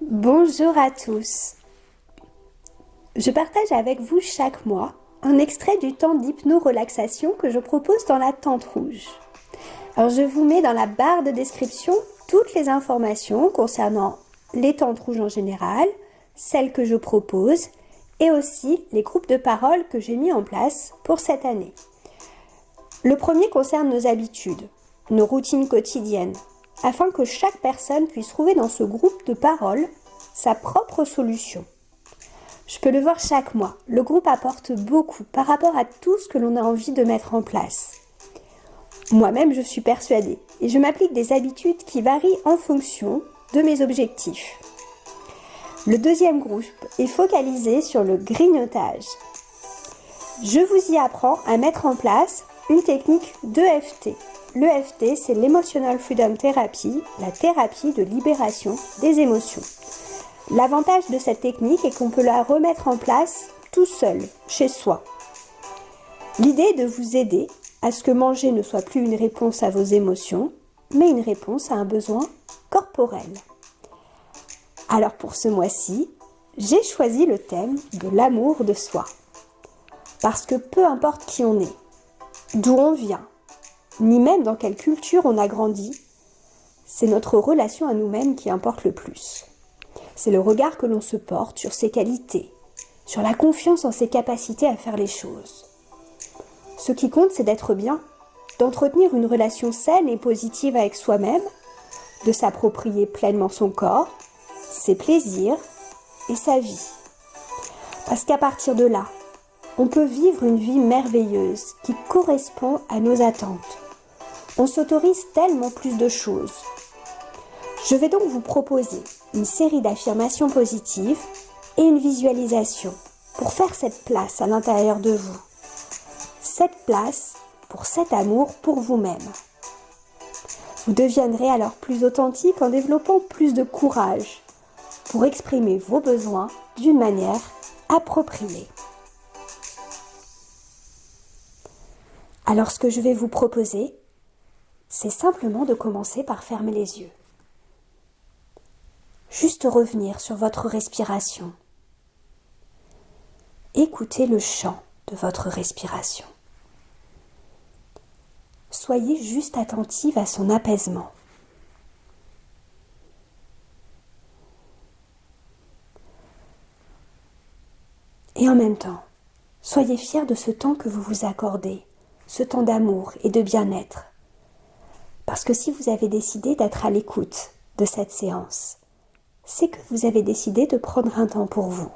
Bonjour à tous. Je partage avec vous chaque mois un extrait du temps d'hypno-relaxation que je propose dans la tente rouge. Alors je vous mets dans la barre de description toutes les informations concernant les tentes rouges en général, celles que je propose et aussi les groupes de parole que j'ai mis en place pour cette année. Le premier concerne nos habitudes, nos routines quotidiennes, afin que chaque personne puisse trouver dans ce groupe de parole sa propre solution. Je peux le voir chaque mois, le groupe apporte beaucoup par rapport à tout ce que l'on a envie de mettre en place. Moi-même, je suis persuadée et je m'applique des habitudes qui varient en fonction de mes objectifs. Le deuxième groupe est focalisé sur le grignotage. Je vous y apprends à mettre en place une technique d'EFT. L'EFT, c'est l'Emotional Freedom Therapy, la thérapie de libération des émotions. L'avantage de cette technique est qu'on peut la remettre en place tout seul, chez soi. L'idée est de vous aider à ce que manger ne soit plus une réponse à vos émotions, mais une réponse à un besoin corporel. Alors pour ce mois-ci, j'ai choisi le thème de l'amour de soi. Parce que peu importe qui on est, d'où on vient, ni même dans quelle culture on a grandi, c'est notre relation à nous-mêmes qui importe le plus. C'est le regard que l'on se porte sur ses qualités, sur la confiance en ses capacités à faire les choses. Ce qui compte, c'est d'être bien, d'entretenir une relation saine et positive avec soi-même, de s'approprier pleinement son corps, ses plaisirs et sa vie. Parce qu'à partir de là, on peut vivre une vie merveilleuse qui correspond à nos attentes. On s'autorise tellement plus de choses. Je vais donc vous proposer une série d'affirmations positives et une visualisation pour faire cette place à l'intérieur de vous. Cette place pour cet amour pour vous-même. Vous deviendrez alors plus authentique en développant plus de courage pour exprimer vos besoins d'une manière appropriée. Alors ce que je vais vous proposer, c'est simplement de commencer par fermer les yeux. Juste revenir sur votre respiration. Écoutez le chant de votre respiration. Soyez juste attentive à son apaisement. Et en même temps, soyez fiers de ce temps que vous vous accordez, ce temps d'amour et de bien-être. Parce que si vous avez décidé d'être à l'écoute de cette séance, c'est que vous avez décidé de prendre un temps pour vous.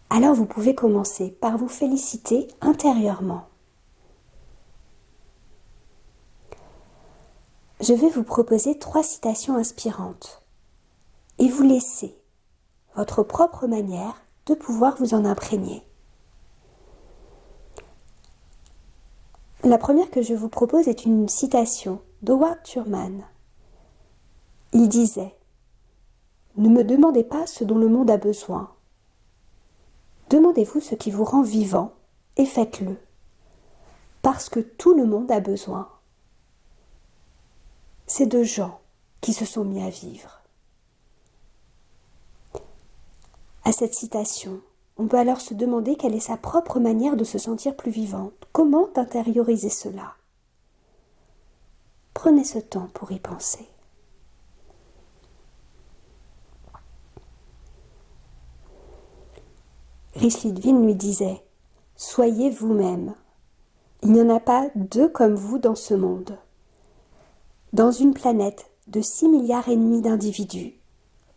Alors vous pouvez commencer par vous féliciter intérieurement. Je vais vous proposer 3 citations inspirantes et vous laisser votre propre manière de pouvoir vous en imprégner. La première que je vous propose est une citation d'Howard Thurman. Il disait « Ne me demandez pas ce dont le monde a besoin. Demandez-vous ce qui vous rend vivant et faites-le. Parce que tout le monde a besoin. » C'est de gens qui se sont mis à vivre. À cette citation, on peut alors se demander quelle est sa propre manière de se sentir plus vivante. Comment intérioriser cela ? Prenez ce temps pour y penser. Rich Litvin lui disait « Soyez vous-même. Il n'y en a pas 2 comme vous dans ce monde. Dans une planète de 6,5 milliards d'individus,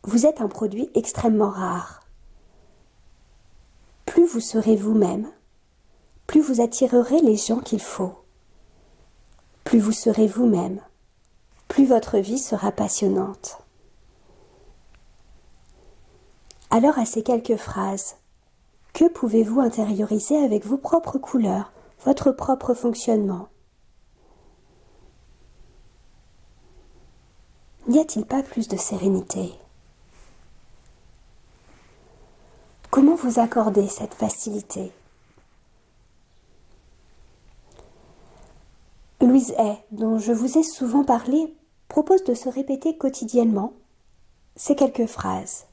vous êtes un produit extrêmement rare. Plus vous serez vous-même, plus vous attirerez les gens qu'il faut. Plus vous serez vous-même, plus votre vie sera passionnante. » Alors à ces quelques phrases, que pouvez-vous intérioriser avec vos propres couleurs, votre propre fonctionnement ? N'y a-t-il pas plus de sérénité ? Comment vous accorder cette facilité ? Louise Hay, dont je vous ai souvent parlé, propose de se répéter quotidiennement ces quelques phrases.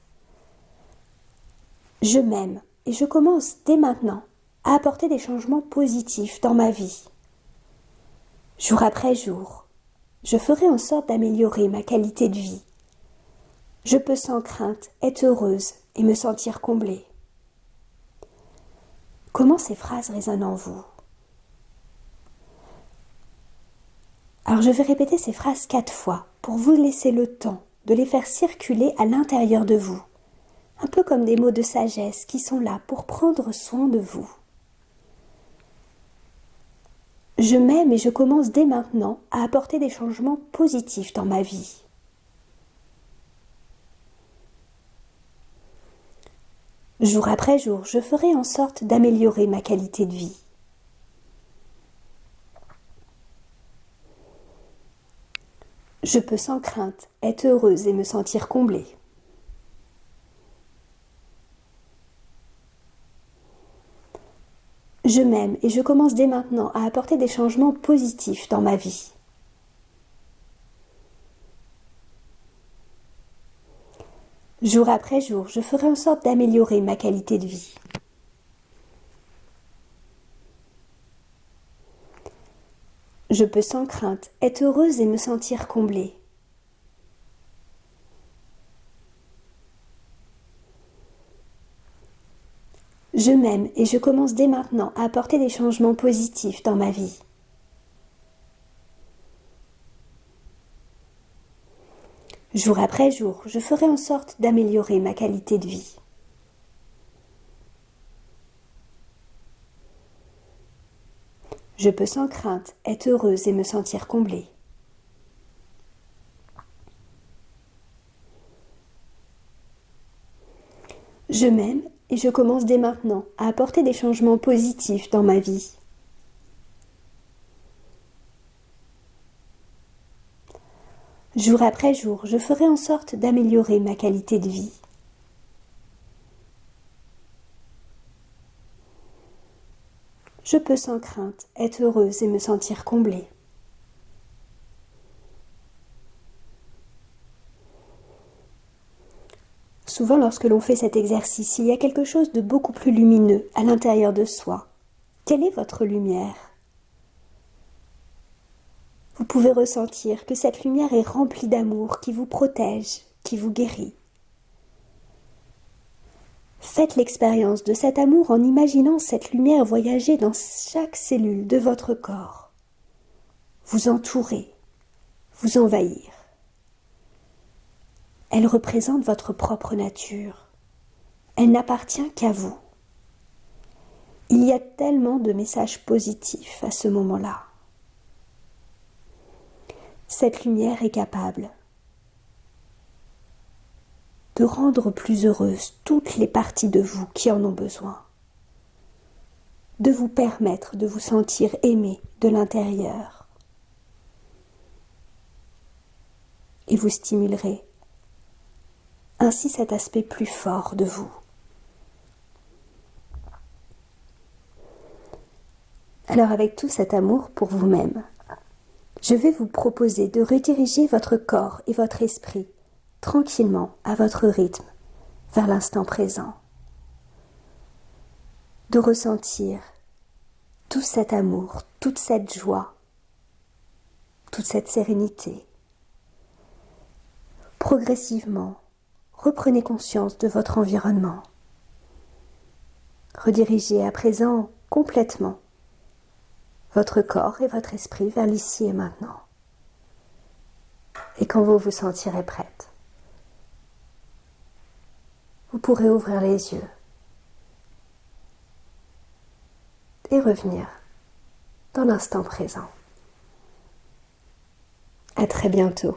Je m'aime et je commence dès maintenant à apporter des changements positifs dans ma vie. Jour après jour, je ferai en sorte d'améliorer ma qualité de vie. Je peux sans crainte être heureuse et me sentir comblée. Comment ces phrases résonnent en vous? Alors je vais répéter ces phrases 4 fois pour vous laisser le temps de les faire circuler à l'intérieur de vous, un peu comme des mots de sagesse qui sont là pour prendre soin de vous. Je m'aime et je commence dès maintenant à apporter des changements positifs dans ma vie. Jour après jour, je ferai en sorte d'améliorer ma qualité de vie. Je peux sans crainte être heureuse et me sentir comblée. Je m'aime et je commence dès maintenant à apporter des changements positifs dans ma vie. Jour après jour, je ferai en sorte d'améliorer ma qualité de vie. Je peux sans crainte être heureuse et me sentir comblée. Je m'aime et je commence dès maintenant à apporter des changements positifs dans ma vie. Jour après jour, je ferai en sorte d'améliorer ma qualité de vie. Je peux sans crainte être heureuse et me sentir comblée. Je m'aime et je commence dès maintenant à apporter des changements positifs dans ma vie. Jour après jour, je ferai en sorte d'améliorer ma qualité de vie. Je peux sans crainte être heureuse et me sentir comblée. Souvent, lorsque l'on fait cet exercice, il y a quelque chose de beaucoup plus lumineux à l'intérieur de soi. Quelle est votre lumière ? Vous pouvez ressentir que cette lumière est remplie d'amour qui vous protège, qui vous guérit. Faites l'expérience de cet amour en imaginant cette lumière voyager dans chaque cellule de votre corps, vous entourer, vous envahir. Elle représente votre propre nature. Elle n'appartient qu'à vous. Il y a tellement de messages positifs à ce moment-là. Cette lumière est capable de rendre plus heureuses toutes les parties de vous qui en ont besoin, de vous permettre de vous sentir aimé de l'intérieur. Et vous stimulerez ainsi cet aspect plus fort de vous. Alors avec tout cet amour pour vous-même, je vais vous proposer de rediriger votre corps et votre esprit tranquillement à votre rythme vers l'instant présent. De ressentir tout cet amour, toute cette joie, toute cette sérénité. Progressivement, reprenez conscience de votre environnement. Redirigez à présent complètement votre corps et votre esprit vers l'ici et maintenant. Et quand vous vous sentirez prête, vous pourrez ouvrir les yeux et revenir dans l'instant présent. À très bientôt.